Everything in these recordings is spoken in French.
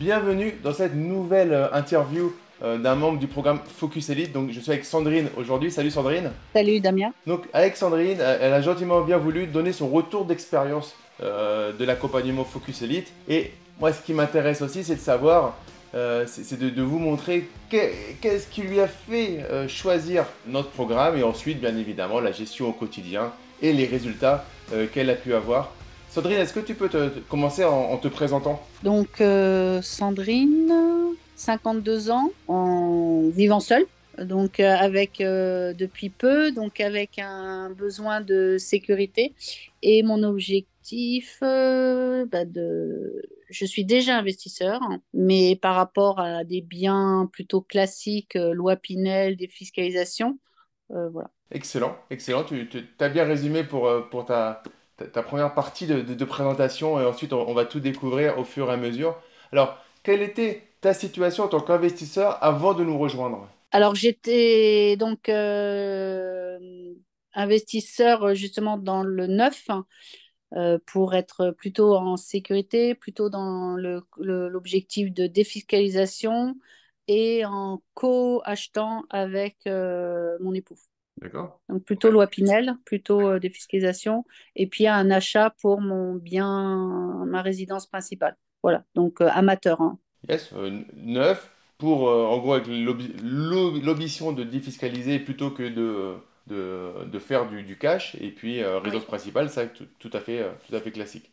Bienvenue dans cette nouvelle interview d'un membre du programme Focus Elite. Donc je suis avec Sandrine aujourd'hui. Salut Sandrine. Salut Damien. Donc avec Sandrine, elle a gentiment bien voulu donner son retour d'expérience de l'accompagnement Focus Elite. Et moi ce qui m'intéresse aussi c'est de savoir, c'est de vous montrer qu'est-ce qui lui a fait choisir notre programme et ensuite bien évidemment la gestion au quotidien et les résultats qu'elle a pu avoir. Sandrine, est-ce que tu peux commencer en te présentant? Sandrine, 52 ans, en vivant seule, avec depuis peu, donc avec un besoin de sécurité. Et mon objectif, je suis déjà investisseur, hein, mais par rapport à des biens plutôt classiques, loi Pinel, défiscalisation, voilà. Excellent, excellent. Tu as bien résumé pour ta première partie de présentation et ensuite on va tout découvrir au fur et à mesure. Alors, quelle était ta situation en tant qu'investisseur avant de nous rejoindre? Alors, j'étais investisseur justement dans le neuf, hein, pour être plutôt en sécurité, plutôt dans l'objectif de défiscalisation et en co-achetant avec mon époux. D'accord? Donc, plutôt loi Pinel, plutôt défiscalisation, et puis un achat pour mon bien, ma résidence principale. Voilà, donc amateur, hein. Yes, neuf pour en gros avec l'ambition de défiscaliser plutôt que de faire du cash et puis résidence Oui. principale, ça tout à fait classique.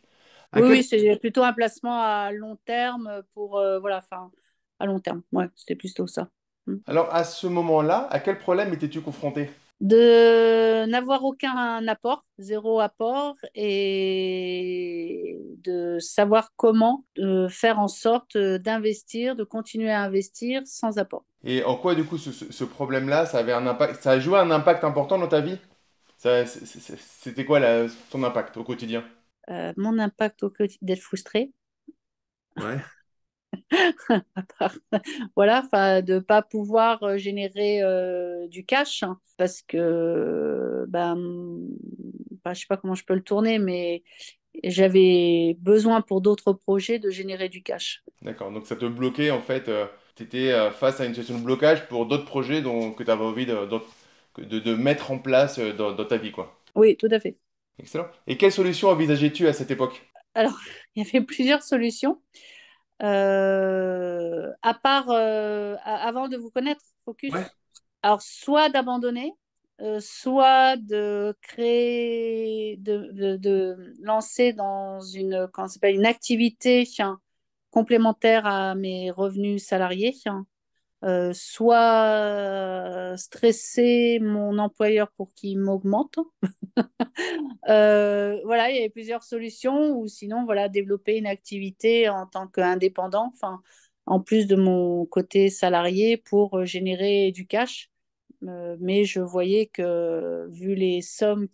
À Oui, quel oui, c'est plutôt un placement à long terme pour, voilà, enfin, à long terme. Ouais, c'était plutôt ça. Mm. Alors à ce moment-là, à quel problème étais-tu confronté? De n'avoir aucun apport, zéro apport, et de savoir comment faire en sorte d'investir, de continuer à investir sans apport. Et en quoi, du coup, ce problème-là, ça avait un impact, ça a joué un impact important dans ta vie? C'était quoi ton impact au quotidien? Mon impact au quotidien, d'être frustré. Ouais. À part- voilà, enfin, de pas pouvoir générer du cash, hein, parce que je sais pas comment je peux le tourner, mais j'avais besoin pour d'autres projets de générer du cash. D'accord, donc ça te bloquait, en fait, tu étais face à une situation de blocage pour d'autres projets que tu avais envie de mettre en place dans ta vie, quoi. Oui, tout à fait. Excellent. Et quelle solution envisageais-tu à cette époque? Alors, il y avait plusieurs solutions. À part avant de vous connaître, Ouais. Focus. Alors, soit d'abandonner, soit de créer, de lancer dans comment ça s'appelle, une activité, tiens, complémentaire à mes revenus salariés, tiens. Soit stresser mon employeur pour qu'il m'augmente. Voilà, il y avait plusieurs solutions, ou sinon, voilà, développer une activité en tant qu'indépendant, enfin, en plus de mon côté salarié pour générer du cash. Mais je voyais que vu les sommes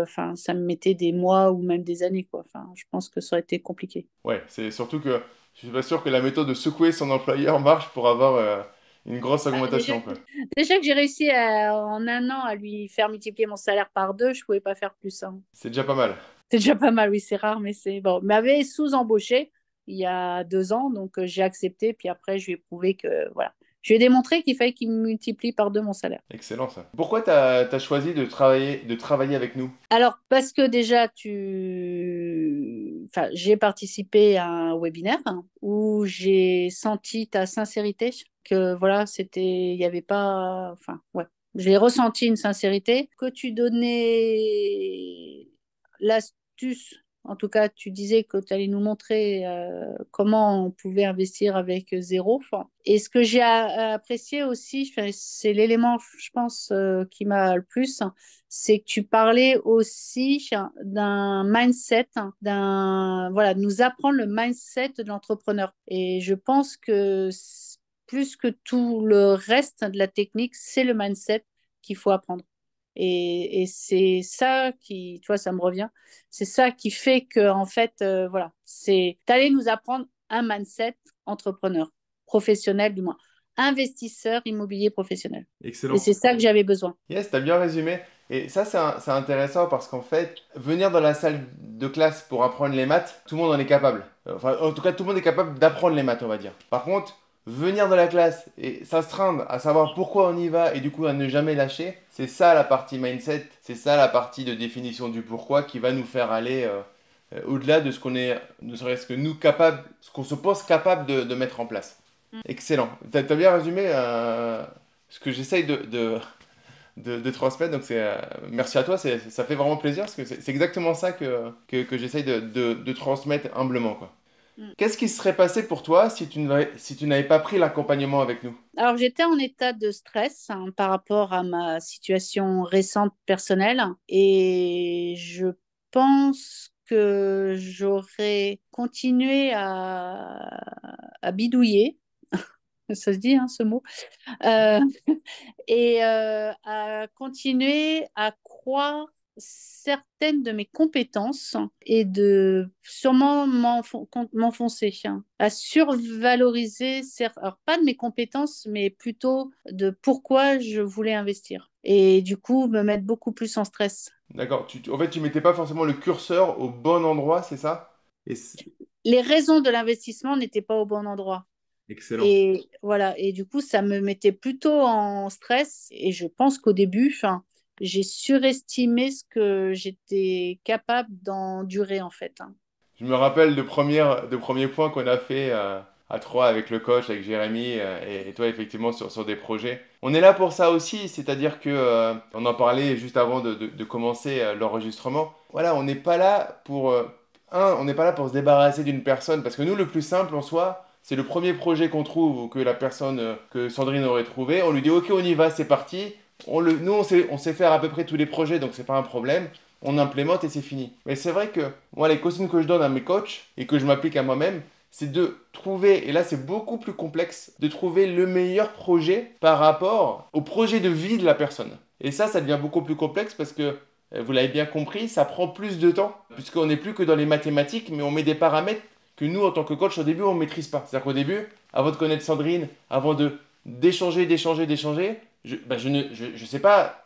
enfin, ça me mettait des mois ou même des années, quoi. Enfin, je pense que ça aurait été compliqué. Ouais, c'est surtout que je suis pas sûr que la méthode de secouer son employeur marche pour avoir une grosse Ah, déjà, augmentation, quoi. déjà que j'ai réussi en un an à lui faire multiplier mon salaire par deux, je pouvais pas faire plus, hein. C'est déjà pas mal. C'est déjà pas mal, oui, c'est rare, mais c'est bon. Il m'avait sous-embauché il y a 2 ans, donc j'ai accepté. Puis après, je lui ai prouvé que, voilà. Je lui ai démontré qu'il fallait qu'il multiplie par deux mon salaire. Excellent, ça. Pourquoi t'as choisi de travailler avec nous? Alors, parce que déjà, enfin, j'ai participé à un webinaire, hein, où j'ai senti ta sincérité, que voilà, il y avait pas, enfin, ouais, j'ai ressenti une sincérité, que tu donnais l'astuce. En tout cas, tu disais que tu allais nous montrer comment on pouvait investir avec zéro. Enfin, et ce que j'ai apprécié aussi, enfin, c'est l'élément, je pense, qui m'a le plus, c'est que tu parlais aussi d'un mindset, hein, voilà, de nous apprendre le mindset de l'entrepreneur. Et je pense que plus que tout le reste de la technique, c'est le mindset qu'il faut apprendre. Et c'est ça qui, tu vois, ça me revient. C'est ça qui fait que, en fait, voilà, c'est d'aller nous apprendre un mindset entrepreneur, professionnel du moins, investisseur immobilier professionnel. Et Excellent. c'est ça que j'avais besoin. Yes, t'as bien résumé. Et ça, c'est intéressant parce qu'en fait, venir dans la salle de classe pour apprendre les maths, tout le monde en est capable. Enfin, en tout cas, tout le monde est capable d'apprendre les maths, on va dire. Par contre, venir dans la classe et s'astreindre à savoir pourquoi on y va et du coup à ne jamais lâcher, c'est ça la partie mindset, c'est ça la partie de définition du pourquoi qui va nous faire aller au-delà de ce qu'on est, ne serait-ce que nous capables, ce qu'on se pense capable de mettre en place. Excellent. T'as bien résumé ce que j'essaye de transmettre. Donc merci à toi, ça fait vraiment plaisir parce que c'est exactement ça que j'essaye de transmettre humblement, quoi. Mm. Qu'est-ce qui se serait passé pour toi si tu n'avais pas pris l'accompagnement avec nous? Alors, j'étais en état de stress par rapport à ma situation récente personnelle et je pense que j'aurais continué à bidouiller, ça se dit hein, ce mot, euh, et à continuer à croire certaines de mes compétences et de sûrement m'enfoncer, hein, à survaloriser, alors pas de mes compétences, mais plutôt de pourquoi je voulais investir. Et du coup, me mettre beaucoup plus en stress. D'accord. En fait, tu mettais pas forcément le curseur au bon endroit, c'est ça? Et Les raisons de l'investissement n'étaient pas au bon endroit. excellent. Et voilà, et du coup, ça me mettait plutôt en stress. Et je pense qu'au début, enfin, j'ai surestimé ce que j'étais capable d'endurer, en fait, hein. Je me rappelle de premiers points qu'on a fait à trois avec le coach, avec Jérémy et toi effectivement sur des projets. On est là pour ça aussi, c'est-à-dire que on en parlait juste avant de commencer l'enregistrement. Voilà, on n'est pas là pour on n'est pas là pour se débarrasser d'une personne parce que nous le plus simple en soi, c'est le premier projet qu'on trouve ou que la personne que Sandrine aurait trouvé, on lui dit OK, on y va, c'est parti. Nous on sait faire à peu près tous les projets donc c'est pas un problème, on implémente et c'est fini. Mais c'est vrai que moi, les consignes que je donne à mes coachs et que je m'applique à moi-même, c'est de trouver, et là c'est beaucoup plus complexe, de trouver le meilleur projet par rapport au projet de vie de la personne. Et ça devient beaucoup plus complexe parce que, vous l'avez bien compris, ça prend plus de temps, puisqu'on n'est plus que dans les mathématiques, mais on met des paramètres que nous, en tant que coach, au début, on ne maîtrise pas. C'est-à-dire qu'au début, avant de connaître Sandrine, avant d'échanger, je sais pas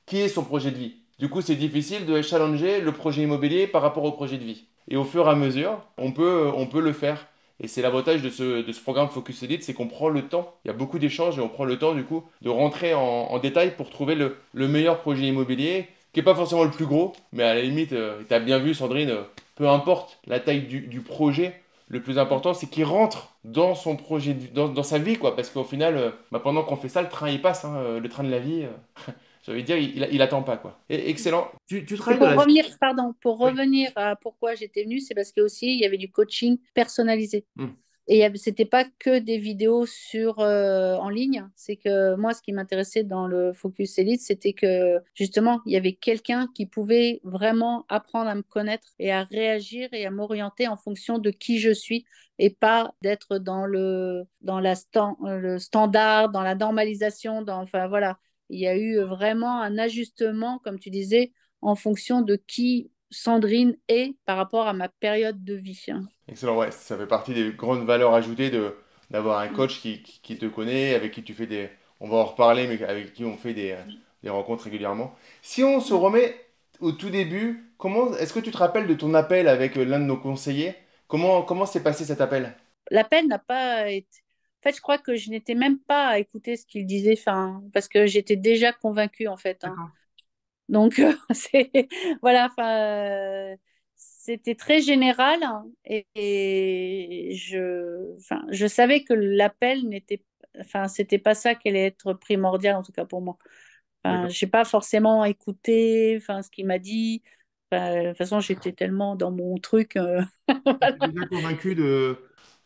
qui est son projet de vie. Du coup, c'est difficile de challenger le projet immobilier par rapport au projet de vie. Et au fur et à mesure, on peut le faire. Et c'est l'avantage de ce programme Focus Elite, c'est qu'on prend le temps. Il y a beaucoup d'échanges et on prend le temps du coup de rentrer en détail pour trouver le meilleur projet immobilier, qui n'est pas forcément le plus gros, mais à la limite, tu as bien vu Sandrine, peu importe la taille du projet, le plus important c'est qu'il rentre dans son projet, dans sa vie, quoi. Parce qu'au final, pendant qu'on fait ça, le train il passe, hein, le train de la vie. J'ai envie de dire, il attend pas, quoi. Et, excellent. Tu Et travailles dans la... pour Oui. revenir à pourquoi j'étais venue, c'est parce que aussi il y avait du coaching personnalisé. Hmm. Et c'était pas que des vidéos en ligne. C'est que moi, ce qui m'intéressait dans le Focus Elite, c'était que justement, il y avait quelqu'un qui pouvait vraiment apprendre à me connaître et à réagir et à m'orienter en fonction de qui je suis et pas d'être le standard, dans la normalisation. Enfin, voilà. Il y a eu vraiment un ajustement, comme tu disais, en fonction de qui Sandrine est par rapport à ma période de vie, hein. Excellent, ouais. Ça fait partie des grandes valeurs ajoutées d'avoir un coach qui te connaît, avec qui tu fais des... On va en reparler, mais avec qui on fait des rencontres régulièrement. Si on se remet au tout début, est-ce que tu te rappelles de ton appel avec l'un de nos conseillers? Comment s'est passé cet appel? L'appel n'a pas été. En fait, je crois que je n'étais même pas à écouter ce qu'il disait, enfin, parce que j'étais déjà convaincue, en fait, hein. D'accord. Donc, voilà, enfin, c'était très général, hein, enfin, je savais que l'appel n'était, enfin, c'était pas ça qui allait être primordial, en tout cas pour moi. Enfin, D'accord. j'ai pas forcément écouté, enfin, ce qu'il m'a dit. Enfin, de toute façon, j'étais tellement dans mon truc.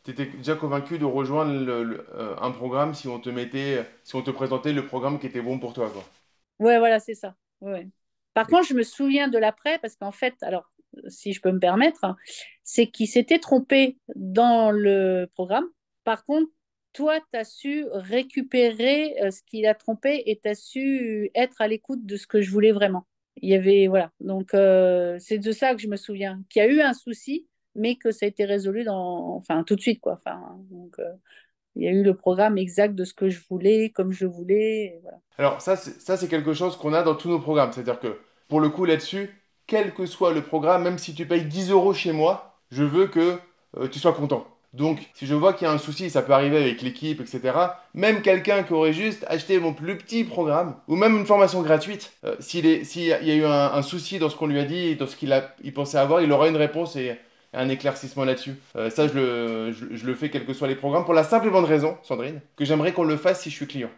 T'étais déjà convaincu de rejoindre un programme si on te présentait le programme qui était bon pour toi, quoi. Ouais, voilà, c'est ça. Ouais, ouais. Par contre, je me souviens de l'après, parce qu'en fait, alors, si je peux me permettre, hein, c'est qu'il s'était trompé dans le programme. Par contre, toi, tu as su récupérer ce qu'il a trompé et tu as su être à l'écoute de ce que je voulais vraiment. Il y avait, voilà. Donc, c'est de ça que je me souviens, qu'il y a eu un souci, mais que ça a été résolu enfin, tout de suite, quoi. Enfin, donc, Il y a eu le programme exact de ce que je voulais, comme je voulais. Et voilà. Alors ça, c'est quelque chose qu'on a dans tous nos programmes. C'est-à-dire que pour le coup là-dessus, quel que soit le programme, même si tu payes 10 euros chez moi, je veux que tu sois content. Donc si je vois qu'il y a un souci, ça peut arriver avec l'équipe, etc. Même quelqu'un qui aurait juste acheté mon plus petit programme, ou même une formation gratuite, s'il y a eu un souci dans ce qu'on lui a dit, dans ce il pensait avoir, il aura une réponse et un éclaircissement là-dessus. Ça, je le fais quels que soient les programmes, pour la simple et bonne raison, Sandrine, que j'aimerais qu'on le fasse si je suis client.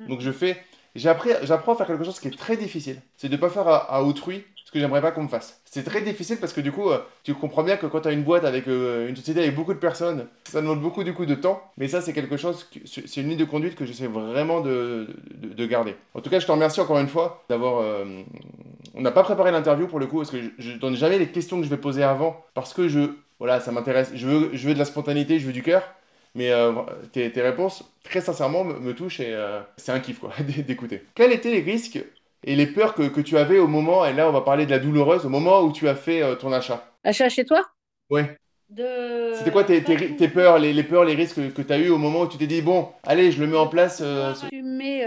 Donc je fais j'apprends à faire quelque chose qui est très difficile. C'est de ne pas faire à autrui ce que j'aimerais pas qu'on me fasse. C'est très difficile parce que du coup, tu comprends bien que quand tu as une boîte avec une société avec beaucoup de personnes, ça demande beaucoup du coup de temps. Mais ça, c'est quelque chose, c'est une ligne de conduite que j'essaie vraiment de garder. En tout cas, je te remercie encore une fois d'avoir. On n'a pas préparé l'interview pour le coup parce que je donne jamais les questions que je vais poser avant parce que voilà, ça m'intéresse. Je veux de la spontanéité, je veux du cœur. Mais tes réponses, très sincèrement, me touchent et c'est un kiff quoi, d'écouter. Quels étaient les risques et les peurs que tu avais au moment, et là on va parler de la douloureuse, au moment où tu as fait ton achat? Achat chez toi? Ouais. C'était quoi De tes, pas tes- tes peurs, les peurs, les risques que tu as eu au moment où tu t'es dit, bon, allez, je le mets en place. assumer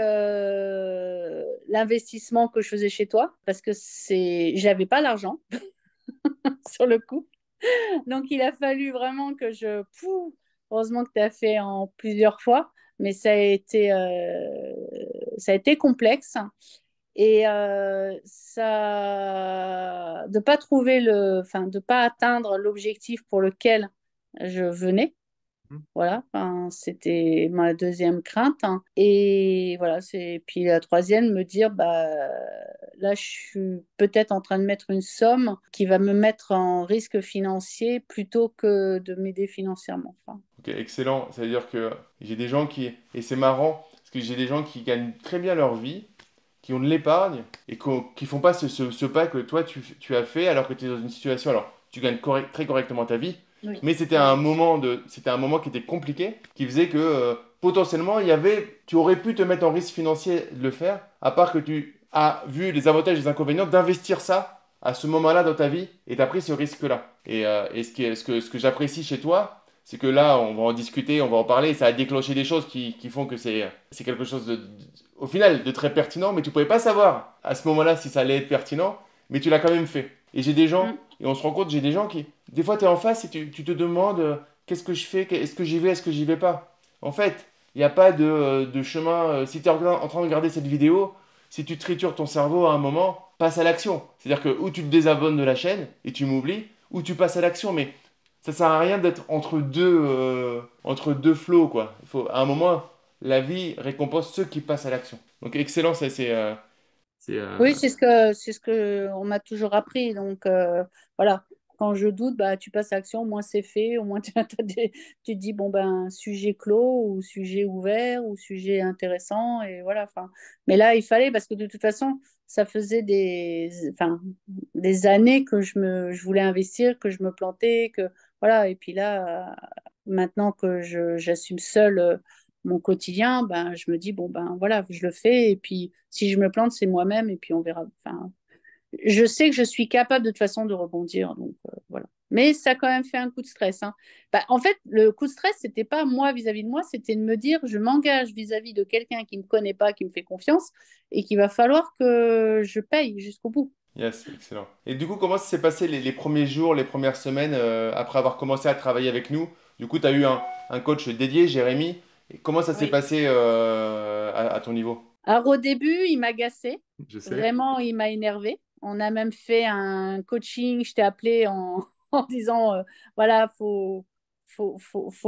l'investissement que je faisais chez toi parce que j'avais pas l'argent sur le coup. Donc il a fallu vraiment que heureusement que tu as fait en plusieurs fois, mais ça a été complexe. Et de pas trouver enfin, de pas atteindre l'objectif pour lequel je venais. Voilà, enfin, c'était ma deuxième crainte, hein. Et voilà, puis la troisième, me dire, bah là, je suis peut-être en train de mettre une somme qui va me mettre en risque financier plutôt que de m'aider financièrement. Enfin, Ok, excellent. C'est-à-dire que j'ai des gens qui, et c'est marrant, parce que j'ai des gens qui gagnent très bien leur vie, qui ont de l'épargne et qui font pas ce pas que toi tu as fait alors que tu es dans une situation. Alors, tu gagnes très correctement ta vie, oui, mais oui, c'était un moment qui était compliqué, qui faisait que potentiellement tu aurais pu te mettre en risque financier de le faire, à part que tu as vu les avantages et les inconvénients d'investir ça à ce moment-là dans ta vie et tu as pris ce risque-là. Et ce que j'apprécie chez toi, c'est que là, on va en discuter, on va en parler, et ça a déclenché des choses qui font que c'est quelque chose au final de très pertinent, mais tu pouvais pas savoir à ce moment-là si ça allait être pertinent, mais tu l'as quand même fait. Et j'ai des gens, mm, et on se rend compte, j'ai des gens qui, des fois, tu es en face et tu te demandes qu'est-ce que je fais, est-ce que j'y vais, est-ce que j'y vais pas. En fait, il n'y a pas de chemin. Si tu es en train de regarder cette vidéo, si tu tritures ton cerveau à un moment, passe à l'action. C'est-à-dire que ou tu te désabonnes de la chaîne et tu m'oublies, ou tu passes à l'action, mais ça sert à rien d'être entre deux flots, quoi. À un moment, la vie récompense ceux qui passent à l'action. Donc excellent, ça c'est, oui, c'est ce que on m'a toujours appris. Donc voilà, quand je doute, bah tu passes à l'action, au moins c'est fait, au moins tu te dis bon ben sujet clos ou sujet ouvert ou sujet intéressant et voilà. Enfin, mais là il fallait parce que de toute façon ça faisait enfin, des années que je voulais investir, que je me plantais, que voilà. Et puis là maintenant que j'assume seule mon quotidien, ben, je me dis, bon, ben voilà, je le fais. Et puis, si je me plante, c'est moi-même. Et puis, on verra. Enfin, je sais que je suis capable de toute façon de rebondir. Donc, voilà. Mais ça a quand même fait un coup de stress, hein. Bah, en fait, le coup de stress, c'était pas moi vis-à-vis de moi, c'était de me dire, je m'engage vis-à-vis de quelqu'un qui me connaît pas, qui me fait confiance, et qu'il va falloir que je paye jusqu'au bout. yes, excellent. Et du coup, comment ça s'est passé les premiers jours, les premières semaines après avoir commencé à travailler avec nous? Du coup, tu as eu un coach dédié, Jérémy. Et comment ça s'est Oui. passé à ton niveau? Alors, au début, il m'agaçait. Je sais. Vraiment, il m'a énervé. On a même fait un coaching. Je t'ai appelé en disant, voilà, faut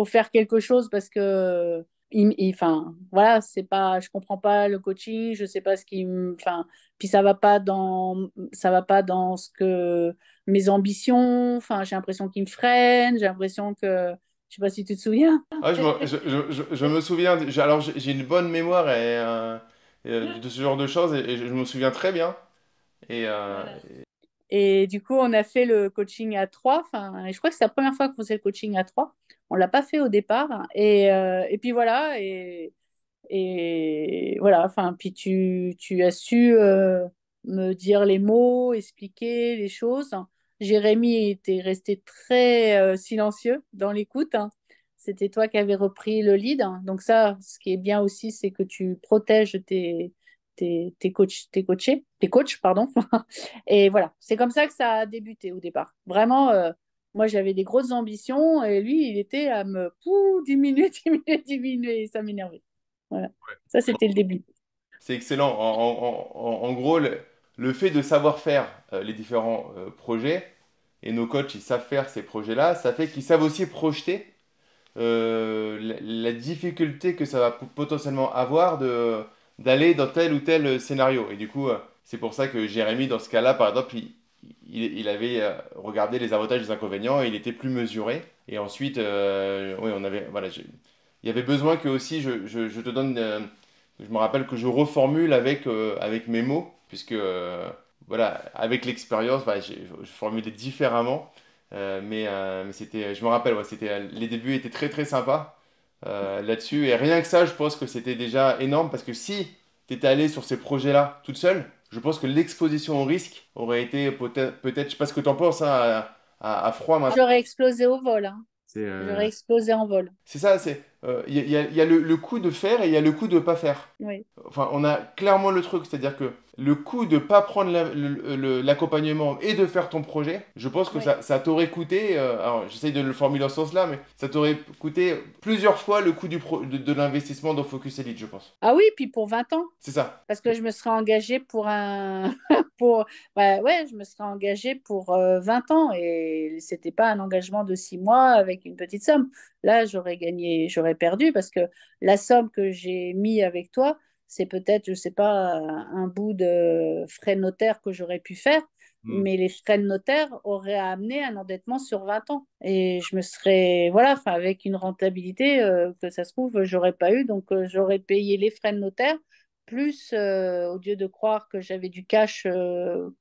faire quelque chose parce que, enfin, voilà, c'est pas, je comprends pas le coaching, je sais pas ce qui enfin, puis ça va pas dans ce que mes ambitions. Enfin, j'ai l'impression qu'il me freine. J'ai l'impression que, je sais pas si tu te souviens. Ah, je me souviens, alors j'ai une bonne mémoire de ce genre de choses et je me souviens très bien. Et Voilà. Et du coup, on a fait le coaching à trois. Enfin, je crois que c'est la première fois qu'on faisait le coaching à trois. On l'a pas fait au départ. Et puis voilà. Et voilà. Enfin, puis tu as su me dire les mots, expliquer les choses. Jérémy était resté très silencieux dans l'écoute, hein. C'était toi qui avais repris le lead. Donc ça, ce qui est bien aussi, c'est que tu protèges tes coachs, pardon. Et voilà, c'est comme ça que ça a débuté au départ. Vraiment, moi, j'avais des grosses ambitions et lui, il était à me diminuer, diminuer, diminuer. Et ça m'énervait. Voilà. Ça, c'était le début. C'est excellent. En gros, le fait de savoir faire les différents projets, et nos coachs, ils savent faire ces projets-là, ça fait qu'ils savent aussi projeter la difficulté que ça va potentiellement avoir d'aller dans tel ou tel scénario. Et du coup, c'est pour ça que Jérémy, dans ce cas-là, par exemple, il avait regardé les avantages et les inconvénients et il était plus mesuré. Et ensuite, oui, voilà, il y avait besoin que aussi je te donne, je me rappelle que je reformule avec mes mots, puisque voilà, avec l'expérience, voilà, je formulais différemment. Mais c'était, je me rappelle, ouais, les débuts étaient très très sympas là-dessus. Et rien que ça, je pense que c'était déjà énorme parce que si tu étais allé sur ces projets-là toute seule, je pense que l'exposition au risque aurait été peut-être, je sais pas ce que tu en penses, hein, à froid maintenant. J'aurais explosé au vol. Hein. C'est J'aurais explosé en vol. ça, il y a le coup de faire et il y a le coup de pas faire. Oui. Enfin, on a clairement le truc, c'est-à-dire que le coup de pas prendre l'accompagnement et de faire ton projet, je pense que Oui. ça t'aurait coûté, alors j'essaye de le formuler dans ce sens-là, mais ça t'aurait coûté plusieurs fois le coût de l'investissement dans Focus Elite, je pense. Ah oui, puis pour 20 ans. C'est ça. Parce que je me serais engagée pour un... pour... ouais, je me serais engagée pour 20 ans et c'était pas un engagement de 6 mois avec une petite somme. Là, j'aurais gagné, j'aurais perdu parce que la somme que j'ai mis avec toi, c'est peut-être, je sais pas, un bout de frais notaires que j'aurais pu faire, Hmm. mais les frais de notaire auraient amené un endettement sur 20 ans. Et je me serais, voilà, enfin, avec une rentabilité que ça se trouve, j'aurais pas eu. Donc, j'aurais payé les frais de notaire plus, au lieu de croire que j'avais du cash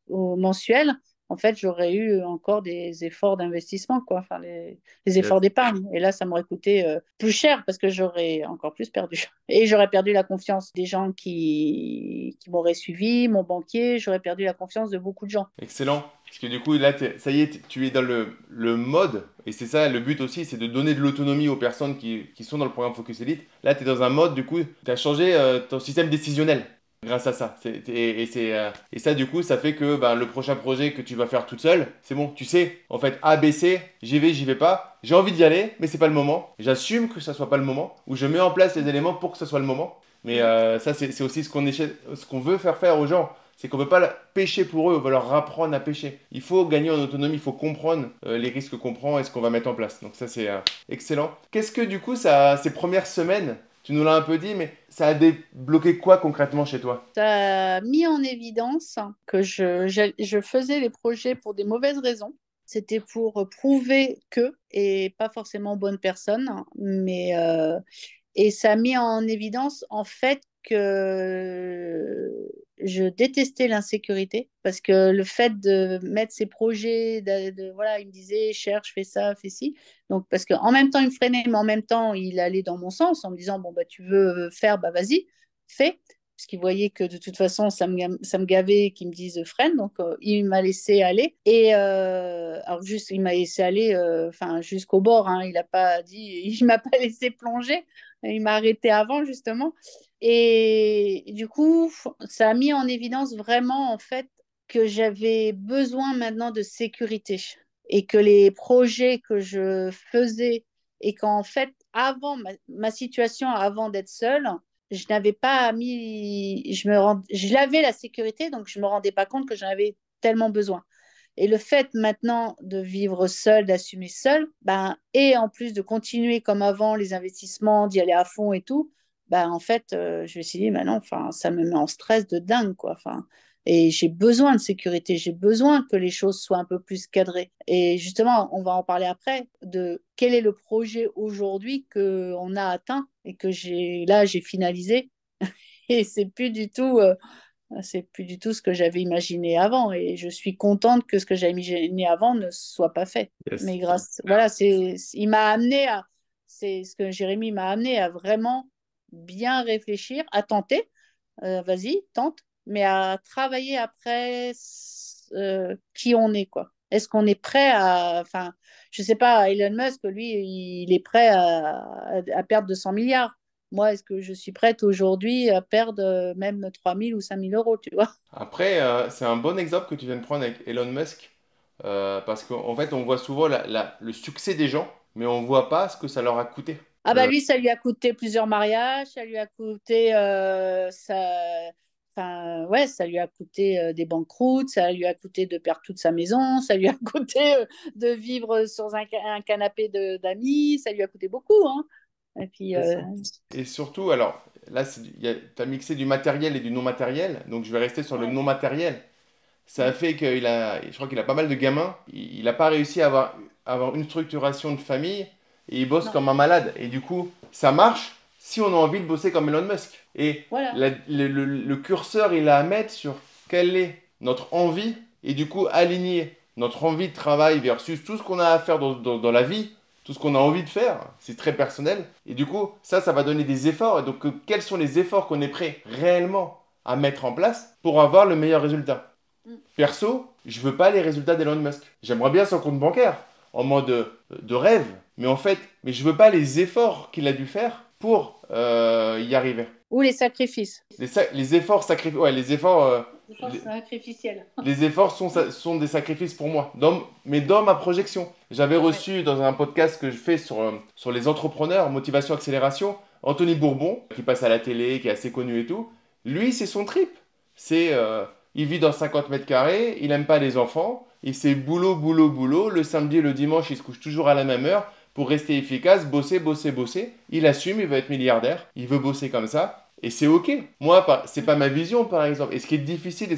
au mensuel, en fait, j'aurais eu encore des efforts d'investissement, quoi, enfin, les efforts Yes. d'épargne. Et là, ça m'aurait coûté plus cher parce que j'aurais encore plus perdu. Et j'aurais perdu la confiance des gens qui m'auraient suivi, mon banquier, j'aurais perdu la confiance de beaucoup de gens. Excellent. Parce que du coup, là, ça y est, tu es dans le mode, et c'est ça le but aussi, c'est de donner de l'autonomie aux personnes qui sont dans le programme Focus Elite. Là, tu es dans un mode, du coup, tu as changé ton système décisionnel grâce à ça. Et ça, du coup, ça fait que ben, le prochain projet que tu vas faire toute seule, c'est bon, tu sais, en fait, A, B, C, j'y vais pas. J'ai envie d'y aller, mais c'est pas le moment. J'assume que ça soit pas le moment, ou je mets en place les éléments pour que ce soit le moment. Mais ça, c'est aussi ce qu'on veut faire aux gens. C'est qu'on ne veut pas pêcher pour eux, on veut leur apprendre à pêcher. Il faut gagner en autonomie, il faut comprendre les risques qu'on prend et ce qu'on va mettre en place. Donc ça, c'est excellent. Qu'est-ce que du coup, ces premières semaines, tu nous l'as un peu dit, mais ça a débloqué quoi concrètement chez toi? Ça a mis en évidence que je faisais les projets pour des mauvaises raisons. C'était pour prouver que, et pas forcément aux bonnes personnes, mais et ça a mis en évidence en fait que je détestais l'insécurité parce que le fait de mettre ces projets, voilà, il me disait cherche, fais ça, fais ci. Donc parce qu'en même temps il me freinait, mais en même temps il allait dans mon sens en me disant bon bah tu veux faire, bah vas-y, fais. Parce qu'il voyait que de toute façon ça me gavait qu'ils me disent freine, donc il m'a laissé aller. Et alors juste il m'a laissé aller, enfin jusqu'au bord, hein, il a pas dit, il m'a pas laissé plonger. Il m'a arrêté avant, justement. Et du coup, ça a mis en évidence vraiment, en fait, que j'avais besoin maintenant de sécurité et que les projets que je faisais et qu'en fait, avant ma situation, avant d'être seule, je n'avais pas mis, je l'avais la sécurité, donc je me rendais pas compte que j'en avais tellement besoin. Et le fait maintenant de vivre seul, d'assumer seul, ben, et en plus de continuer comme avant les investissements, d'y aller à fond et tout, ben, en fait, je me suis dit, maintenant, enfin, ça me met en stress de dingue, quoi. Enfin, et j'ai besoin de sécurité, j'ai besoin que les choses soient un peu plus cadrées. Et justement, on va en parler après, de quel est le projet aujourd'hui qu'on a atteint et que j'ai finalisé. Et c'est plus du tout ce que j'avais imaginé avant et je suis contente que ce que j'avais imaginé avant ne soit pas fait. Yes. Mais voilà, il m'a amené à, c'est ce que Jérémy m'a amené à vraiment bien réfléchir, à tenter, vas-y, tente, mais à travailler après qui on est, quoi. Est-ce qu'on est prêt à, enfin, je sais pas, Elon Musk, lui, il est prêt à perdre 200 milliards. Moi, est-ce que je suis prête aujourd'hui à perdre même 3 000 ou 5 000 euros, tu vois? Après, c'est un bon exemple que tu viens de prendre avec Elon Musk, parce qu'en fait, on voit souvent le succès des gens, mais on voit pas ce que ça leur a coûté. Ah bah Euh, lui, ça lui a coûté plusieurs mariages, ça lui a coûté enfin ouais, ça lui a coûté des banqueroutes, ça lui a coûté de perdre toute sa maison, ça lui a coûté de vivre sur un canapé d'amis, ça lui a coûté beaucoup, hein. Et puis c'est ça. Et surtout, alors, là, tu as mixé du matériel et du non matériel, donc je vais rester sur le ouais. non matériel. Ça a Mm. fait je crois qu'il a pas mal de gamins. Il n'a pas réussi à avoir une structuration de famille et il bosse Non, comme un malade. Et du coup, ça marche si on a envie de bosser comme Elon Musk. Et voilà. le curseur, il a à mettre sur quelle est notre envie et du coup aligner notre envie de travail versus tout ce qu'on a à faire dans la vie, tout ce qu'on a envie de faire. C'est très personnel. Et du coup, ça va donner des efforts. Et donc, quels sont les efforts qu'on est prêt réellement à mettre en place pour avoir le meilleur résultat? Mm. Perso, je veux pas les résultats d'Elon Musk. J'aimerais bien son compte bancaire, en mode de rêve, mais en fait, je veux pas les efforts qu'il a dû faire pour y arriver. Ou les sacrifices. Les efforts sacrifiés, ouais, Les forces les, sacrificielles. les efforts sont des sacrifices pour moi, mais dans ma projection. J'avais Ouais. reçu dans un podcast que je fais sur les entrepreneurs, motivation, accélération, Anthony Bourbon, qui passe à la télé, qui est assez connu et tout. Lui, c'est son trip. C'est, il vit dans 50 mètres carrés, il aime pas les enfants, il c'est boulot, boulot, boulot. Le samedi et le dimanche, il se couche toujours à la même heure pour rester efficace, bosser, bosser, bosser. Il assume, il veut être milliardaire, il veut bosser comme ça. Et c'est ok. Moi, c'est pas ma vision, par exemple. Et ce qui est difficile,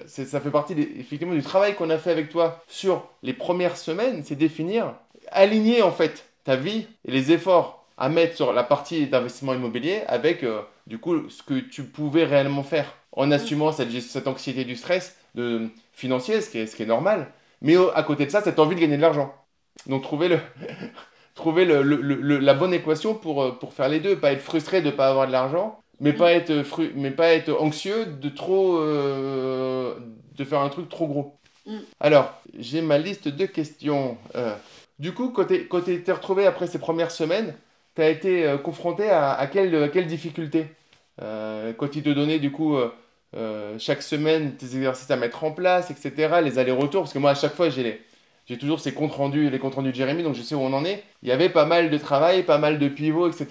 ça fait partie effectivement du travail qu'on a fait avec toi sur les premières semaines, c'est définir, aligner en fait ta vie et les efforts à mettre sur la partie d'investissement immobilier avec du coup ce que tu pouvais réellement faire en Mm. assumant cette anxiété du stress financier, ce qui est normal. Mais à côté de ça, cette envie de gagner de l'argent. Donc trouver la bonne équation pour faire les deux, pas être frustré de ne pas avoir de l'argent, Mm. mais pas être anxieux de faire un truc trop gros. Mm. Alors, j'ai ma liste de questions. Du coup, quand tu t'es retrouvé après ces premières semaines, tu as été confronté à quelle difficulté? Quand ils te donnaient du coup chaque semaine tes exercices à mettre en place, etc., les allers-retours, parce que moi à chaque fois j'ai toujours ces comptes rendus, les comptes rendus de Jérémy, donc je sais où on en est. Il y avait pas mal de travail, pas mal de pivots, etc.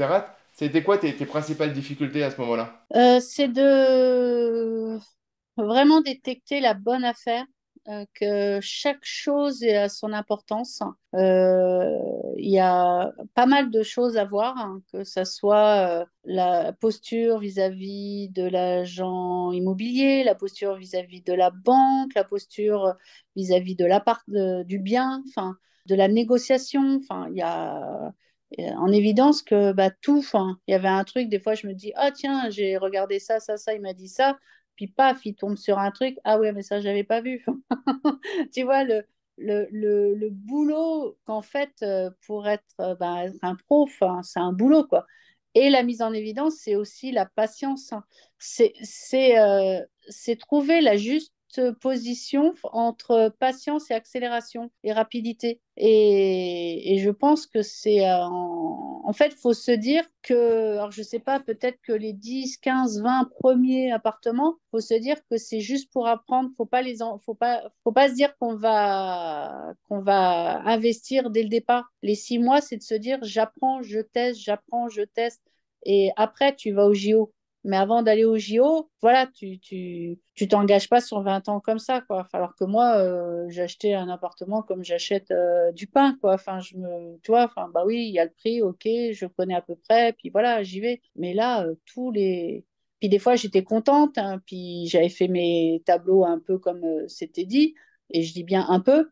C'était quoi tes principales difficultés à ce moment-là? C'est de vraiment détecter la bonne affaire, que chaque chose a son importance. Il y a pas mal de choses à voir, hein, que ça soit la posture vis-à-vis de l'agent immobilier, la posture vis-à-vis de la banque, la posture vis-à-vis du bien, enfin, de la négociation. Enfin, il y a en évidence que bah, tout, enfin, il y avait un truc, des fois je me dis, ah tiens, j'ai regardé ça, ça, ça, il m'a dit ça. Puis paf, il tombe sur un truc. Ah ouais, mais ça, j'avais pas vu. Tu vois, le boulot qu'en fait, pour être un prof, hein, c'est un boulot, quoi. Et la mise en évidence, c'est aussi la patience, hein. C'est trouver la juste position entre patience et accélération et rapidité. Et je pense que en fait, il faut se dire que, alors je sais pas, peut-être que les 10, 15, 20 premiers appartements, il faut se dire que c'est juste pour apprendre. Faut pas se dire qu'on va investir dès le départ. Les 6 mois, c'est de se dire j'apprends, je teste, j'apprends, je teste. Et après, tu vas au JO. Mais avant d'aller au JO, voilà, tu t'engages pas sur 20 ans comme ça, quoi. Alors que moi, j'ai acheté un appartement comme j'achète du pain, quoi. Enfin, tu vois, enfin, bah oui, il y a le prix, ok, je connais à peu près, puis voilà, j'y vais. Mais là, puis des fois, j'étais contente, hein, puis j'avais fait mes tableaux un peu comme c'était dit, et je dis bien un peu,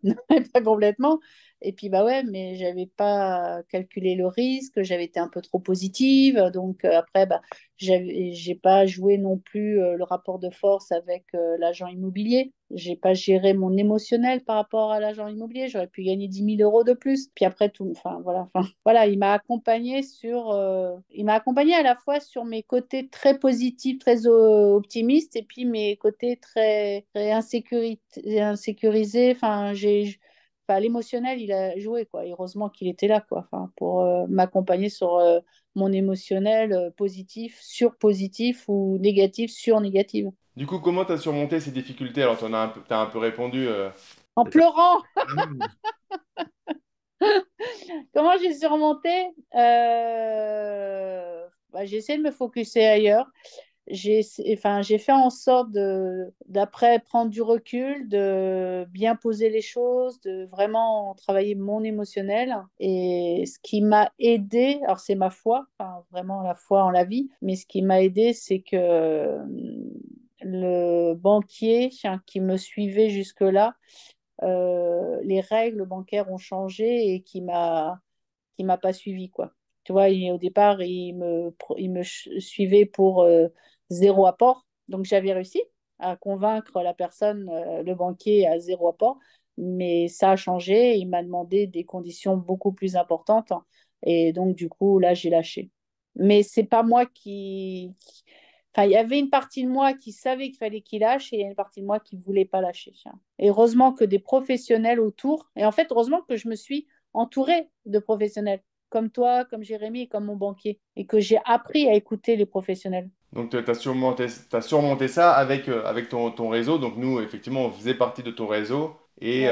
pas complètement. Et puis, bah ouais, mais j'avais pas calculé le risque, j'avais été un peu trop positive, donc après, bah, j'ai pas joué non plus le rapport de force avec l'agent immobilier. J'ai pas géré mon émotionnel par rapport à l'agent immobilier. J'aurais pu gagner 10 000 euros de plus. Puis après tout, enfin voilà, voilà, il m'a accompagné à la fois sur mes côtés très positifs, très optimistes, et puis mes côtés très, très insécurisés. Enfin, enfin, l'émotionnel, il a joué, quoi. Et heureusement qu'il était là, quoi, enfin, pour m'accompagner sur mon émotionnel positif, sur positif ou négatif, sur négatif. Du coup, comment tu as surmonté ces difficultés? Alors, t'as un peu répondu. En C'est pas pleurant, clairement. comment j'ai surmonté? J'ai essayé de me focuser ailleurs. J'ai fait en sorte d'après prendre du recul, de bien poser les choses, de vraiment travailler mon émotionnel. Et ce qui m'a aidé, alors c'est ma foi, enfin, vraiment la foi en la vie, mais ce qui m'a aidé, c'est que le banquier qui me suivait jusque-là, les règles bancaires ont changé et qui m'a pas suivi, quoi. Tu vois, au départ, il me suivait pour zéro apport. Donc, j'avais réussi à convaincre la personne, le banquier, à zéro apport. Mais ça a changé. Il m'a demandé des conditions beaucoup plus importantes. Et donc, du coup, là, j'ai lâché. Mais c'est pas moi Enfin, il y avait une partie de moi qui savait qu'il fallait qu'il lâche et il y a une partie de moi qui ne voulait pas lâcher. Et heureusement que des professionnels autour. Et en fait, heureusement que je me suis entourée de professionnels comme toi, comme Jérémy, comme mon banquier, et que j'ai appris à écouter les professionnels. Donc, tu as surmonté ça avec ton réseau. Donc, nous, effectivement, on faisait partie de ton réseau Ouais.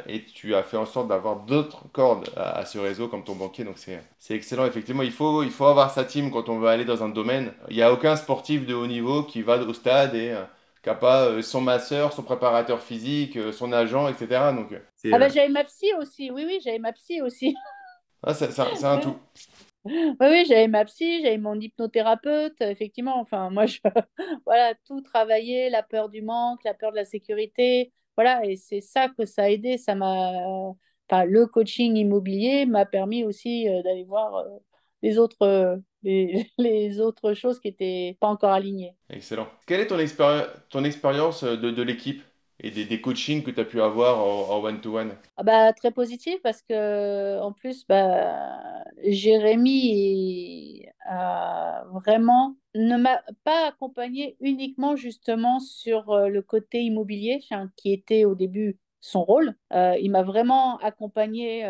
et tu as fait en sorte d'avoir d'autres cordes à ce réseau comme ton banquier. Donc, c'est excellent. Effectivement, il faut avoir sa team quand on veut aller dans un domaine. Il n'y a aucun sportif de haut niveau qui va au stade et qui n'a pas son masseur, son préparateur physique, son agent, etc. Donc, Ah ben j'avais ma psy aussi, oui, oui, j'avais ma psy aussi. c'est un tout. Oui, oui, j'avais ma psy, j'avais mon hypnothérapeute, effectivement. Enfin, moi, voilà, tout travailler, la peur du manque, la peur de la sécurité. Voilà, et c'est ça que ça a aidé. Enfin, le coaching immobilier m'a permis aussi d'aller voir les autres choses qui n'étaient pas encore alignées. Excellent. Quelle est ton expérience de l'équipe et des coachings que tu as pu avoir en one-to-one? Ah bah, très positif parce que en plus bah, Jérémy a vraiment ne m'a pas accompagné uniquement justement sur le côté immobilier qui était au début son rôle. Il m'a vraiment accompagné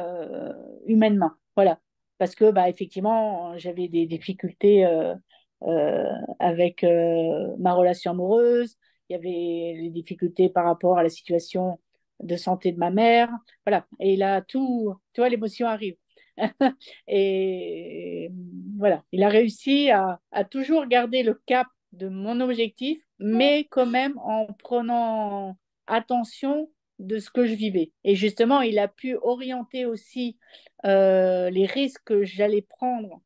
humainement. Voilà. Parce que bah, effectivement j'avais des difficultés avec ma relation amoureuse. Il y avait les difficultés par rapport à la situation de santé de ma mère. Voilà. Et là, tout, tu vois, l'émotion arrive. Et voilà, il a réussi à toujours garder le cap de mon objectif, mais quand même en prenant attention de ce que je vivais. Et justement, il a pu orienter aussi les risques que j'allais prendre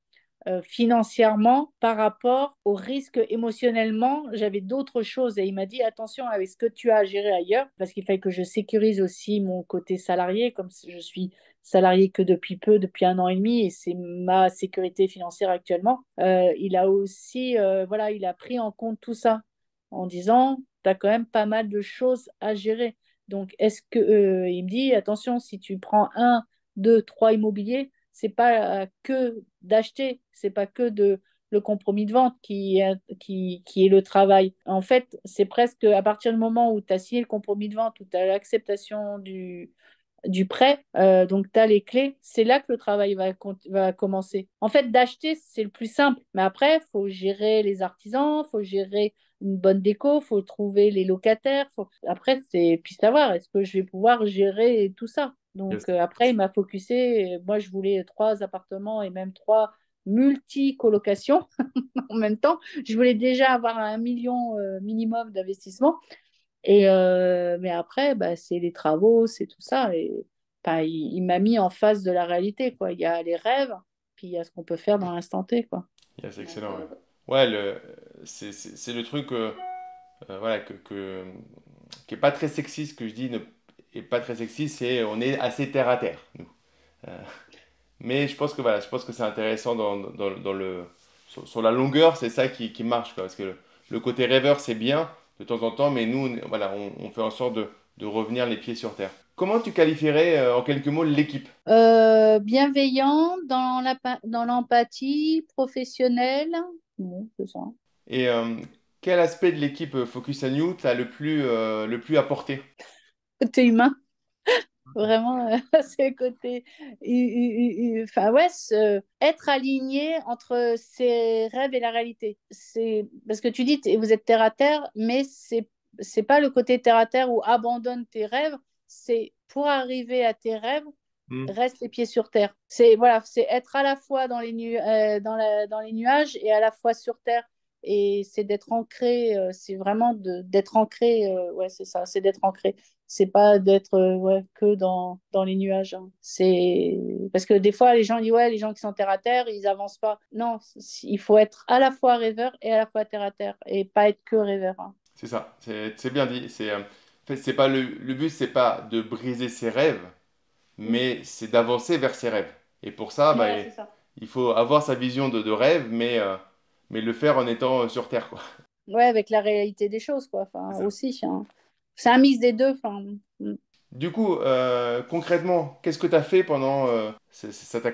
financièrement par rapport au risque émotionnellement. J'avais d'autres choses et il m'a dit attention avec ce que tu as à gérer ailleurs parce qu'il fallait que je sécurise aussi mon côté salarié comme je suis salarié que depuis peu, depuis 1 an et demi et c'est ma sécurité financière actuellement. Il a aussi, voilà, il a pris en compte tout ça en disant tu as quand même pas mal de choses à gérer. Donc, il me dit, attention, si tu prends un, deux, trois immobiliers, c'est pas que d'acheter, c'est pas que le compromis de vente qui est le travail. En fait, c'est presque à partir du moment où tu as signé le compromis de vente, où tu as l'acceptation du prêt, donc tu as les clés, c'est là que le travail va commencer. En fait, d'acheter, c'est le plus simple, mais après, il faut gérer les artisans, il faut gérer une bonne déco, il faut trouver les locataires. Après, c'est puis savoir, est-ce que je vais pouvoir gérer tout ça? Yes. Donc après, il m'a focusé. Moi, je voulais 3 appartements et même 3 multi-colocations en même temps. Je voulais déjà avoir 1 million minimum d'investissement. Mais après, bah, c'est les travaux, c'est tout ça. Et enfin, il m'a mis en face de la réalité, quoi. Il y a les rêves, puis il y a ce qu'on peut faire dans l'instant T, quoi. Yes, Donc, excellent. Ouais, ouais c'est le truc voilà, qui est pas très sexy, ce que je dis, est pas très sexy, c'est on est assez terre à terre, nous. Euh, mais je pense que voilà, je pense que c'est intéressant sur la longueur, c'est ça qui marche, quoi, parce que le côté rêveur, c'est bien de temps en temps, mais nous, voilà, on fait en sorte de revenir les pieds sur terre. Comment tu qualifierais en quelques mots l'équipe? bienveillant, dans l'empathie, professionnel. Bon, c'est ça. Et quel aspect de l'équipe Focus on You t'as le plus apporté? Côté humain. Vraiment, c'est le côté. Enfin, ouais, être aligné entre ses rêves et la réalité. C'est parce que tu dis, vous êtes terre à terre, mais c'est pas le côté terre à terre où abandonne tes rêves. C'est pour arriver à tes rêves, Hmm. reste les pieds sur terre. C'est voilà, c'est être à la fois dans dans les nuages et à la fois sur terre. Et c'est d'être ancré, c'est vraiment d'être ancré, ouais, c'est ça, c'est d'être ancré. C'est pas d'être ouais, que dans les nuages, hein. C'est parce que des fois les gens disent ouais, les gens qui sont terre à terre, ils avancent pas. Non, il faut être à la fois rêveur et à la fois terre à terre et pas être que rêveur, hein. C'est ça, c'est bien dit. En fait, c'est pas le but, c'est pas de briser ses rêves, Mm. mais c'est d'avancer vers ses rêves. Et pour ça, bah, Ouais, c'est ça. il faut avoir sa vision de rêve, mais le faire en étant sur Terre, quoi. Ouais, avec la réalité des choses, quoi. Enfin, C'est ça. aussi, hein. C'est un mix des deux. Enfin, mm. Du coup, concrètement, qu'est-ce que tu as fait pendant cet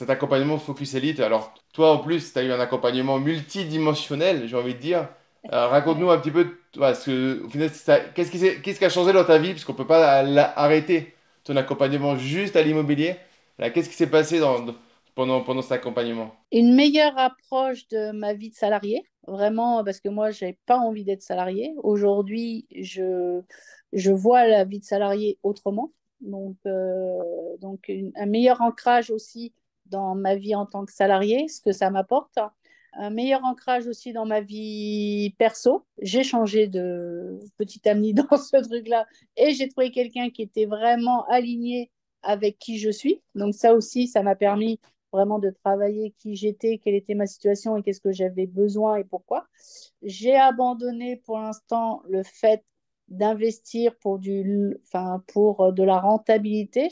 accompagnement Focus Elite? Alors, toi, en plus, tu as eu un accompagnement multidimensionnel, j'ai envie de dire. Raconte-nous Ouais. un petit peu, parce que, au final, qu'est-ce qui a changé dans ta vie? Parce qu'on peut pas arrêter ton accompagnement juste à l'immobilier. Là, qu'est-ce qui s'est passé pendant cet accompagnement? Une meilleure approche de ma vie de salarié, vraiment, parce que moi, j'ai pas envie d'être salarié. Aujourd'hui, je vois la vie de salarié autrement. Donc un meilleur ancrage aussi dans ma vie en tant que salarié, ce que ça m'apporte. Un meilleur ancrage aussi dans ma vie perso. J'ai changé de petit ami dans ce truc-là et j'ai trouvé quelqu'un qui était vraiment aligné avec qui je suis. Donc ça aussi, ça m'a permis vraiment de travailler qui j'étais, quelle était ma situation et qu'est-ce que j'avais besoin et pourquoi. J'ai abandonné pour l'instant le fait d'investir enfin, pour de la rentabilité.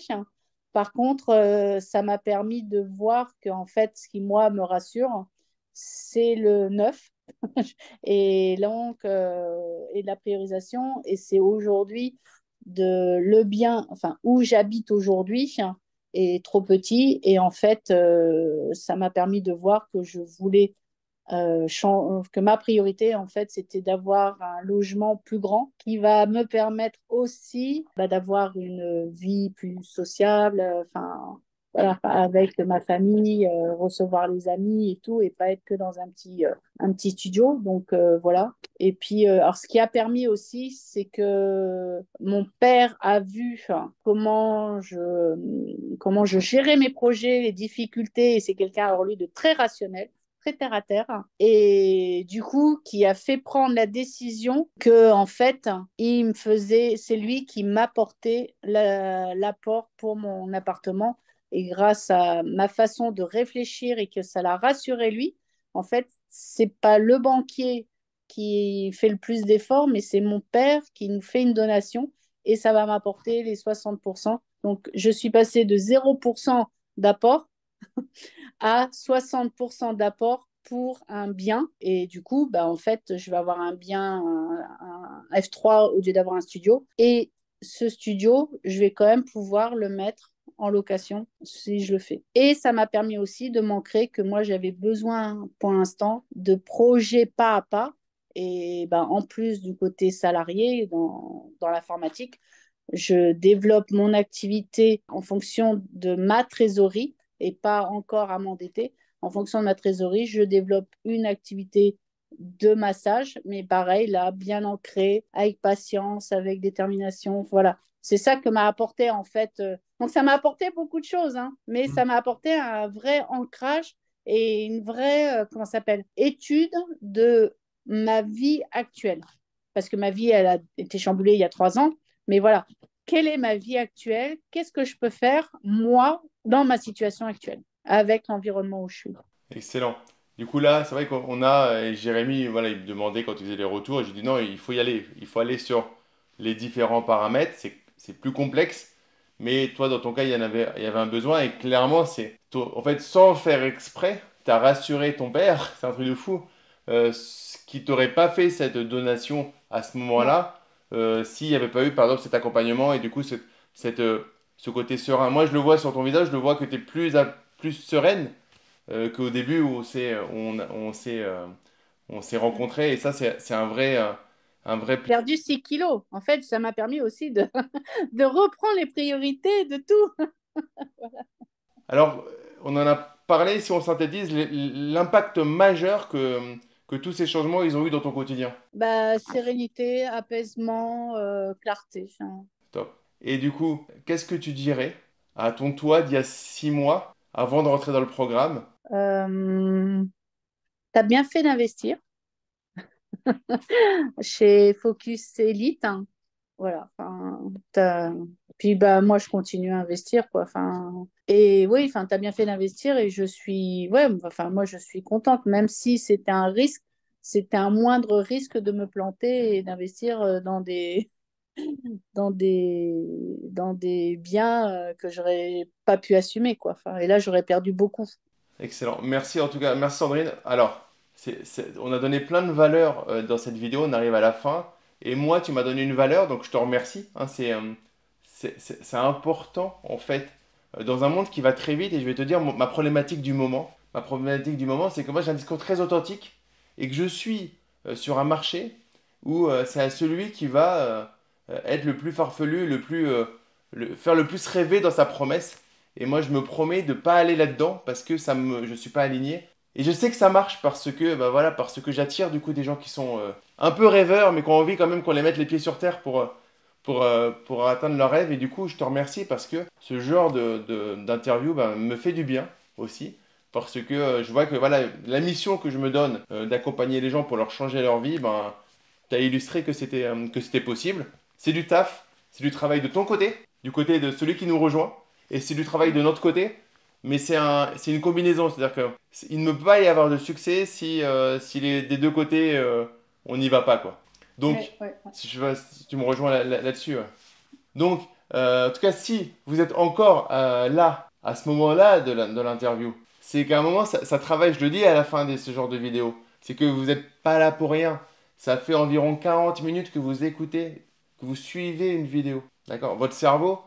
Par contre, ça m'a permis de voir que en fait, ce qui moi me rassure, c'est le neuf et donc et la priorisation. Et c'est aujourd'hui de le bien, enfin où j'habite aujourd'hui est trop petit. Et en fait, ça m'a permis de voir que je voulais que ma priorité, en fait, c'était d'avoir un logement plus grand qui va me permettre aussi d'avoir une vie plus sociable, enfin, voilà, avec ma famille, recevoir les amis et tout, et pas être que dans un petit studio. Donc, voilà. Et puis, alors, ce qui a permis aussi, c'est que mon père a vu enfin, comment je gérais mes projets, les difficultés, et c'est quelqu'un, alors lui, de très rationnel, très terre à terre, et du coup qui a fait prendre la décision que en fait c'est lui qui m'apportait l'apport pour mon appartement, et grâce à ma façon de réfléchir et que ça l'a rassuré lui, en fait c'est pas le banquier qui fait le plus d'efforts, mais c'est mon père qui nous fait une donation et ça va m'apporter les 60%. Donc je suis passée de 0% d'apport à 60% d'apport pour un bien. Et du coup, en fait, je vais avoir un bien, un F3 au lieu d'avoir un studio. Et ce studio, je vais quand même pouvoir le mettre en location si je le fais. Et ça m'a permis aussi de m'ancrer que moi, j'avais besoin pour l'instant de projets pas à pas. Et en plus du côté salarié dans l'informatique, je développe mon activité en fonction de ma trésorerie et pas encore à m'endetter. En fonction de ma trésorerie, je développe une activité de massage, mais pareil, là, bien ancrée, avec patience, avec détermination. Voilà. C'est ça que m'a apporté, en fait. Donc, ça m'a apporté beaucoup de choses, hein, mais ça m'a apporté un vrai ancrage et une vraie, comment ça s'appelle, étude de ma vie actuelle. Parce que ma vie, elle a été chamboulée il y a 3 ans. Mais voilà, quelle est ma vie actuelle? Qu'est-ce que je peux faire, moi, dans ma situation actuelle, avec l'environnement où je suis? Excellent. Du coup, là, c'est vrai qu'on a, et Jérémy, voilà, il me demandait quand il faisait les retours, et j'ai dit non, il faut y aller. Il faut aller sur les différents paramètres. C'est plus complexe, mais toi, dans ton cas, il y avait un besoin, et clairement, en fait, sans faire exprès, tu as rassuré ton père, c'est un truc de fou, ce qui t'aurait pas fait cette donation à ce Non. moment-là, s'il n'y avait pas eu, par exemple, cet accompagnement, et du coup, cette, ce côté serein. Moi, je le vois sur ton visage, je le vois que tu es plus sereine qu'au début où on s'est rencontrés. Et ça, c'est un vrai. un vrai J'ai perdu 6 kilos. En fait, ça m'a permis aussi de, de reprendre les priorités de tout. Alors, on en a parlé, si on synthétise, l'impact majeur que tous ces changements ils ont eu dans ton quotidien. Bah, sérénité, apaisement, clarté. Enfin, Top. Et du coup, qu'est-ce que tu dirais à ton toi d'il y a 6 mois, avant de rentrer dans le programme? Euh, t'as bien fait d'investir chez Focus Elite, hein. Voilà. Enfin, puis bah moi je continue à investir quoi. Enfin, et oui, enfin t'as bien fait d'investir et je suis ouais, enfin moi je suis contente même si c'était un risque, c'était un moindre risque de me planter et d'investir dans des biens que j'aurais pas pu assumer quoi. Enfin, et là j'aurais perdu beaucoup. Excellent. Merci en tout cas. Merci Sandrine. Alors, on a donné plein de valeurs dans cette vidéo. On arrive à la fin. Et moi, tu m'as donné une valeur, donc je te remercie. Hein, c'est important en fait dans un monde qui va très vite. Et je vais te dire ma problématique du moment. Ma problématique du moment, c'est que moi j'ai un discours très authentique et que je suis sur un marché où c'est à celui qui va être le plus farfelu, faire le plus rêver dans sa promesse. Et moi, je me promets de pas aller là-dedans parce que je suis pas aligné. Et je sais que ça marche parce que, bah voilà, parce que j'attire du coup des gens qui sont un peu rêveurs, mais qui ont envie quand même qu'on les mette les pieds sur terre pour atteindre leurs rêves. Et du coup, je te remercie parce que ce genre d'interview bah, me fait du bien aussi. Parce que je vois que voilà, la mission que je me donne d'accompagner les gens pour leur changer leur vie, ben, tu as illustré que c'était possible. C'est du taf, c'est du travail de ton côté, du côté de celui qui nous rejoint, et c'est du travail de notre côté, mais c'est une combinaison. C'est-à-dire qu'il ne peut pas y avoir de succès si des deux côtés, on n'y va pas, quoi. Donc, Ouais, ouais, ouais. si tu me rejoins là-dessus. Ouais. Donc, en tout cas, si vous êtes encore là, à ce moment-là de l'interview, c'est qu'à un moment, ça travaille, je le dis à la fin de ce genre de vidéo, c'est que vous n'êtes pas là pour rien. Ça fait environ 40 minutes que vous écoutez, que vous suivez une vidéo. D'accord? Votre cerveau,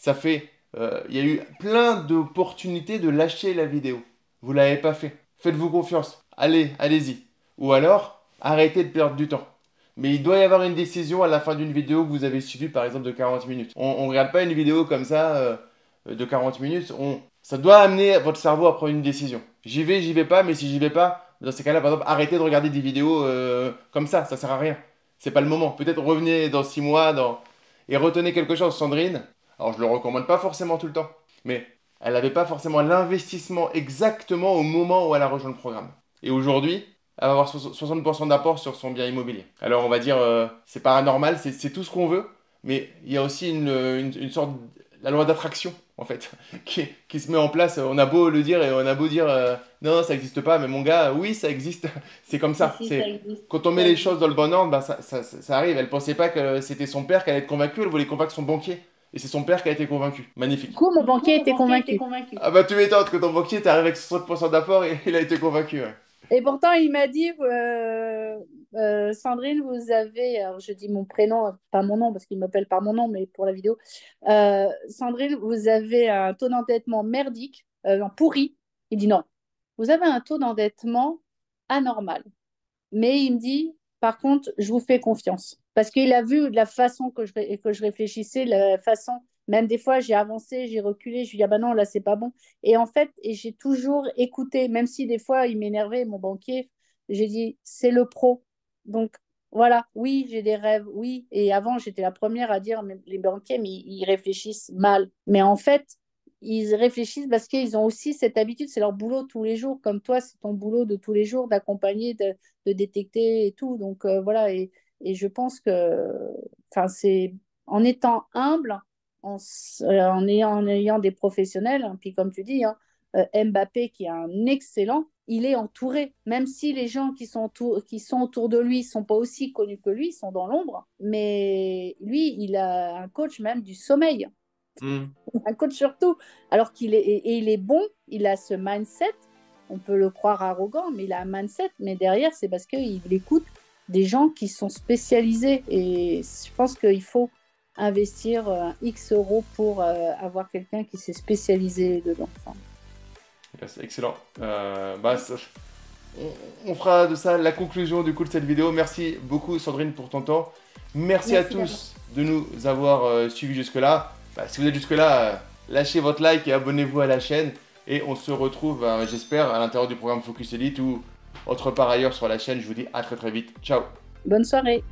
il y a eu plein d'opportunités de lâcher la vidéo. Vous l'avez pas fait. Faites-vous confiance. Allez-y. Ou alors, arrêtez de perdre du temps. Mais il doit y avoir une décision à la fin d'une vidéo que vous avez suivie, par exemple, de 40 minutes. On ne regarde pas une vidéo comme ça de 40 minutes. Ça doit amener votre cerveau à prendre une décision. J'y vais pas, mais si j'y vais pas, dans ces cas-là, par exemple, arrêtez de regarder des vidéos comme ça sert à rien. C'est pas le moment. Peut-être revenez dans 6 mois et retenez quelque chose. Sandrine, alors je le recommande pas forcément tout le temps, mais elle n'avait pas forcément l'investissement exactement au moment où elle a rejoint le programme. Et aujourd'hui, elle va avoir 60% d'apport sur son bien immobilier. Alors on va dire, c'est pas anormal, c'est tout ce qu'on veut, mais il y a aussi une sorte, la loi d'attraction en fait, qui se met en place. On a beau le dire et on a beau dire, non, ça n'existe pas, mais mon gars, oui, ça existe. C'est comme Si, ça. si, ça existe. Quand on met Ça les existe. choses dans le bon ordre, bah, ça arrive. Elle pensait pas que c'était son père qui allait être convaincu, elle voulait convaincre son banquier. Et c'est son père qui a été convaincu. Du Magnifique. coup, mon Du coup, banquier mon était banquier était convaincu. convaincu. Ah bah tu m'étonnes que ton banquier t'arrive avec 60% d'apport et il a été convaincu. Ouais. Et pourtant, il m'a dit, Sandrine, vous avez, alors je dis mon prénom, pas mon nom, parce qu'il m'appelle par mon nom, mais pour la vidéo, Sandrine, vous avez un taux d'endettement merdique, pourri. Il dit non, vous avez un taux d'endettement anormal. Mais il me dit, par contre, je vous fais confiance. Parce qu'il a vu la façon que je réfléchissais, la façon, même des fois, j'ai avancé, j'ai reculé, je lui dis, ah ben non, là, c'est pas bon. Et en fait, et j'ai toujours écouté, même si des fois, il m'énervait, mon banquier, j'ai dit, c'est le pro. Donc, voilà, oui, j'ai des rêves, oui. Et avant, j'étais la première à dire, mais les banquiers, mais ils réfléchissent mal. Mais en fait, ils réfléchissent parce qu'ils ont aussi cette habitude, c'est leur boulot tous les jours, comme toi, c'est ton boulot de tous les jours d'accompagner, de détecter et tout. Donc voilà, et je pense que c'est en étant humble, en ayant des professionnels, hein, puis comme tu dis, hein, Mbappé qui est un excellent, il est entouré, même si les gens qui sont autour de lui ne sont pas aussi connus que lui, ils sont dans l'ombre, mais lui, il a un coach même du sommeil, Hmm. un coach surtout, alors et il est bon, il a ce mindset, on peut le croire arrogant, mais il a un mindset, mais derrière, c'est parce qu'il écoute des gens qui sont spécialisés, et je pense qu'il faut investir X euros pour avoir quelqu'un qui s'est spécialisé dedans. Enfin, Yes, excellent. Bah, on fera de ça la conclusion du coup de cette vidéo. Merci beaucoup Sandrine pour ton temps. Merci à tous de nous avoir suivis jusque-là. Si vous êtes jusque-là, lâchez votre like et abonnez-vous à la chaîne. Et on se retrouve, j'espère, à l'intérieur du programme Focus Elite ou autre part ailleurs sur la chaîne. Je vous dis à très très vite. Ciao. Bonne soirée.